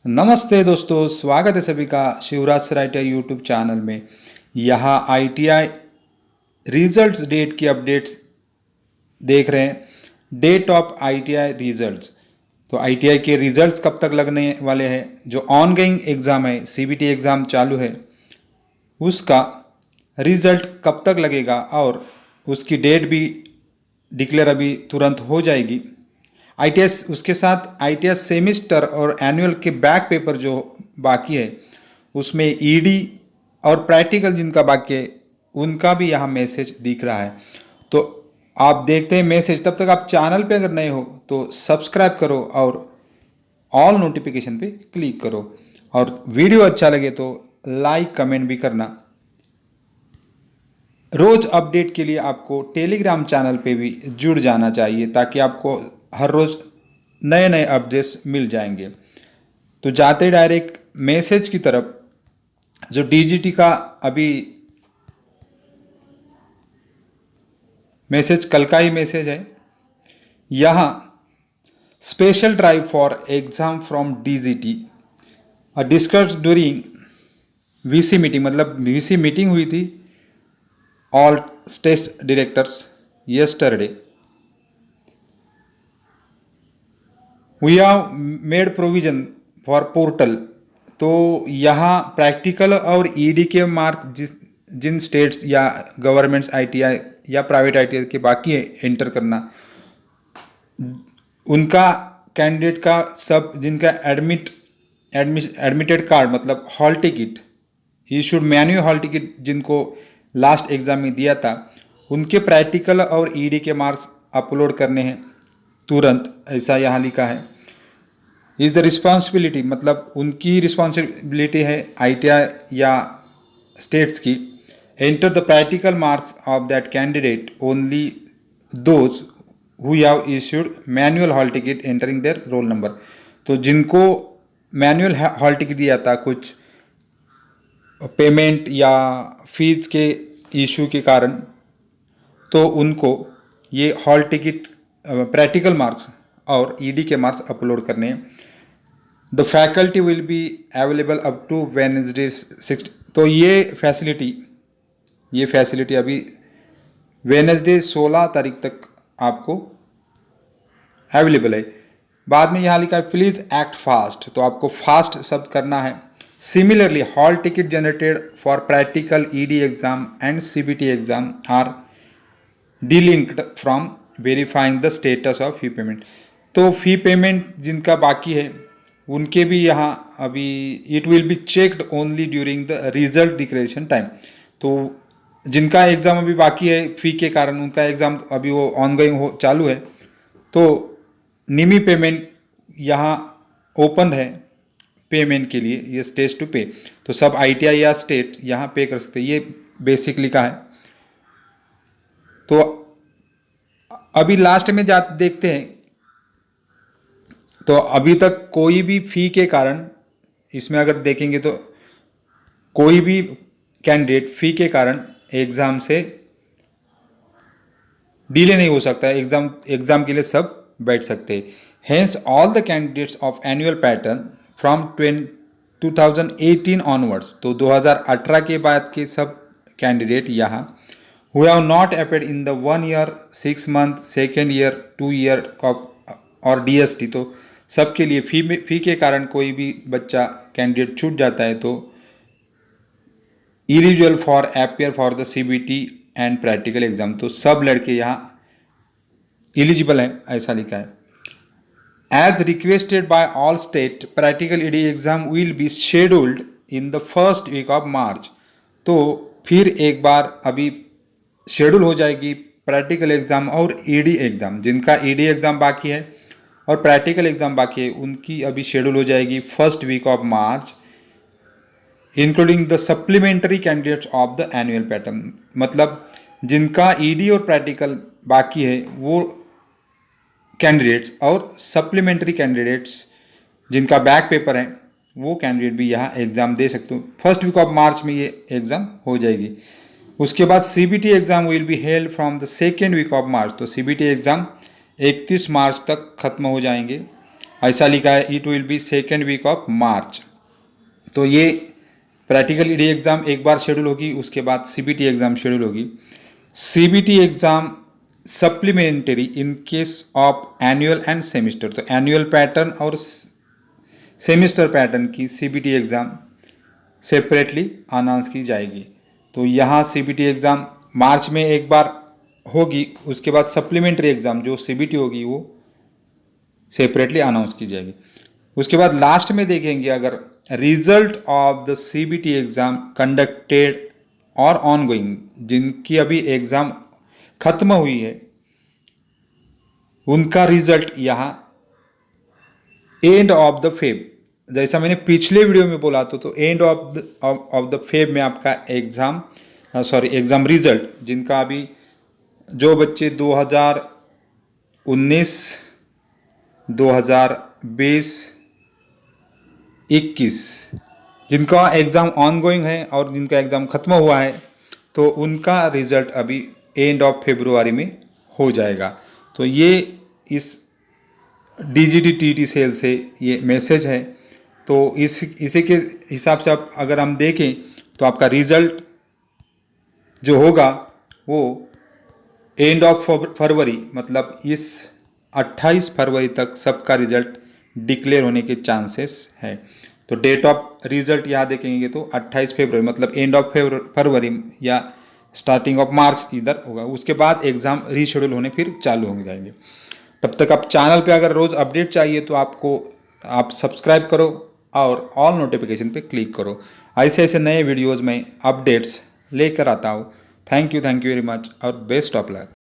नमस्ते दोस्तों, स्वागत है सभी का शिवराज सराइटिया यूट्यूब चैनल में। यहाँ आईटीआई रिजल्ट्स डेट की अपडेट्स देख रहे हैं। डेट ऑफ आईटीआई रिजल्ट्स, तो आईटीआई के रिजल्ट्स कब तक लगने वाले हैं। जो ऑनगोइंग एग्ज़ाम है, सीबीटी एग्ज़ाम चालू है, उसका रिज़ल्ट कब तक लगेगा और उसकी डेट भी डिक्लेयर अभी तुरंत हो जाएगी। आईटीएस उसके साथ आईटीएस सेमिस्टर और एनुअल के बैक पेपर जो बाकी है उसमें ईडी और प्रैक्टिकल जिनका बाकी है उनका भी यहाँ मैसेज दिख रहा है। तो आप देखते हैं मैसेज। तब तक आप चैनल पे अगर नए हो तो सब्सक्राइब करो और ऑल नोटिफिकेशन पे क्लिक करो, और वीडियो अच्छा लगे तो लाइक कमेंट भी करना। रोज़ अपडेट के लिए आपको टेलीग्राम चैनल पे भी जुड़ जाना चाहिए ताकि आपको हर रोज़ नए नए अपडेट्स मिल जाएंगे। तो जाते डायरेक्ट मैसेज की तरफ, जो डीजीटी का अभी मैसेज कल का ही मैसेज है। यहाँ special drive for exam from DGT discuss during VC meeting, मतलब वीसी मीटिंग हुई थी all state directors yesterday. We have made provision for portal. तो यहाँ प्रैक्टिकल और ईडी के मार्क जिन स्टेट्स या गवर्नमेंट्स आईटीआई या प्राइवेट आईटीआई के बाकी है एंटर करना, उनका कैंडिडेट का सब जिनका एडमिटेड कार्ड मतलब hall ticket issued manual hall ticket जिनको लास्ट एग्ज़ाम में दिया था, उनके प्रैक्टिकल और ईडी के मार्क्स अपलोड करने हैं तुरंत, ऐसा यहाँ लिखा है। इज़ द रिस्पॉन्सिबिलिटी, मतलब उनकी रिस्पॉन्सिबिलिटी है आईटीआई या स्टेट्स की। Enter the practical marks of that candidate only those who have issued manual hall ticket entering their roll number. तो जिनको मैनुअल हॉल टिकट दिया था कुछ पेमेंट या फीस के इशू के कारण, तो उनको ये हॉल टिकट प्रैक्टिकल मार्क्स और ईडी के मार्क्स अपलोड करने हैं। The faculty will be available up to Wednesday 6। तो ये फैसिलिटी अभी वेडनेसडे 16 तारीख तक आपको अवेलेबल है। बाद में यहाँ लिखा है प्लीज़ एक्ट फास्ट, तो आपको फास्ट सब करना है। Similarly hall ticket generated for practical ED exam and CBT exam are delinked from verifying the status of fee payment. तो फी पेमेंट जिनका बाकी है उनके भी यहाँ अभी it will be checked only during the result declaration time. तो जिनका एग्ज़ाम अभी बाकी है फ़ी के कारण, उनका एग्ज़ाम अभी वो ऑनगोइंग हो चालू है, तो निमी पेमेंट यहाँ ओपन है पेमेंट के लिए, ये स्टेज टू पे। तो सब आईटीआई या स्टेट यहाँ पे कर सकते हैं, ये बेसिक लिखा है। तो अभी लास्ट में जा देखते हैं, तो अभी तक कोई भी फ़ी के कारण, इसमें अगर देखेंगे तो कोई भी कैंडिडेट फ़ी के कारण एग्ज़ाम से डिले नहीं हो सकता है। एग्ज़ाम के लिए सब बैठ सकते हैं। Hence all the candidates of annual pattern from 2018 onwards, तो 2018 के बाद के सब कैंडिडेट यहाँ who have not appeared in the 1 year 6 month second year 2 year और डीएसटी, तो सबके लिए फ़ी के कारण कोई भी बच्चा कैंडिडेट छूट जाता है तो eligible for appear for the CBT and practical exam, तो सब लड़के यहाँ एलिजिबल हैं, ऐसा लिखा है। As requested by all state practical ED exam will be scheduled in the first week of March. तो फिर एक बार अभी शेड्यूल हो जाएगी प्रैक्टिकल एग्जाम और ईडी एग्जाम। जिनका ईडी एग्जाम बाकी है और प्रैक्टिकल एग्जाम बाकी है उनकी अभी शेड्यूल हो जाएगी first week of March, including the supplementary candidates of the annual pattern. मतलब जिनका ईडी और प्रैक्टिकल बाकी है वो कैंडिडेट्स और सप्लीमेंट्री कैंडिडेट्स जिनका बैक पेपर है वो कैंडिडेट भी यहाँ एग्ज़ाम दे सकते हो। फर्स्ट वीक ऑफ मार्च में ये एग्ज़ाम हो जाएगी। उसके बाद CBT exam will be held from the second week of March. तो सीबीटी एग्ज़ाम 31 मार्च तक ख़त्म हो जाएंगे। ऐसा लिखा है it will be second week of March. तो ये प्रैक्टिकल ईडी एग्ज़ाम एक बार शेड्यूल होगी, उसके बाद सीबीटी एग्ज़ाम शेड्यूल होगी। CBT exam supplementary in case of annual and semester. तो एनुअल पैटर्न और सेमिस्टर पैटर्न की सीबीटी एग्ज़ाम सेपरेटली अनाउंस की जाएगी। तो यहाँ सीबीटी एग्ज़ाम मार्च में एक बार होगी, उसके बाद सप्लीमेंट्री एग्ज़ाम जो सीबीटी होगी वो सेपरेटली अनाउंस की जाएगी। उसके बाद लास्ट में देखेंगे अगर result of the CBT exam conducted और ऑन गोइंग, जिनकी अभी एग्ज़ाम खत्म हुई है उनका रिजल्ट यहाँ एंड ऑफ द फेब, जैसा मैंने पिछले वीडियो में बोला तो एंड ऑफ द फेब में आपका एग्ज़ाम रिजल्ट, जिनका अभी जो बच्चे 2019, 2020, 21 जिनका एग्ज़ाम ऑन गोइंग है और जिनका एग्ज़ाम ख़त्म हुआ है, तो उनका रिज़ल्ट अभी एंड ऑफ फरवरी में हो जाएगा। तो ये इस डीजीटी टीटी सेल से ये मैसेज है। तो इसी के हिसाब से आप अगर हम देखें तो आपका रिज़ल्ट जो होगा वो एंड ऑफ फरवरी, मतलब इस 28 फरवरी तक सबका रिज़ल्ट डिक्लेयर होने के चांसेस है। तो डेट ऑफ रिज़ल्ट यहाँ देखेंगे तो 28 फरवरी, मतलब एंड ऑफ फरवरी या स्टार्टिंग ऑफ मार्च इधर होगा। उसके बाद एग्ज़ाम रीशेड्यूल होने फिर चालू हो जाएंगे। तब तक आप चैनल पे अगर रोज़ अपडेट चाहिए तो आप सब्सक्राइब करो और ऑल नोटिफिकेशन पे क्लिक करो। ऐसे ऐसे नए वीडियोज़ में अपडेट्स लेकर आता हूँ। थैंक यू वेरी मच और बेस्ट ऑफ लक।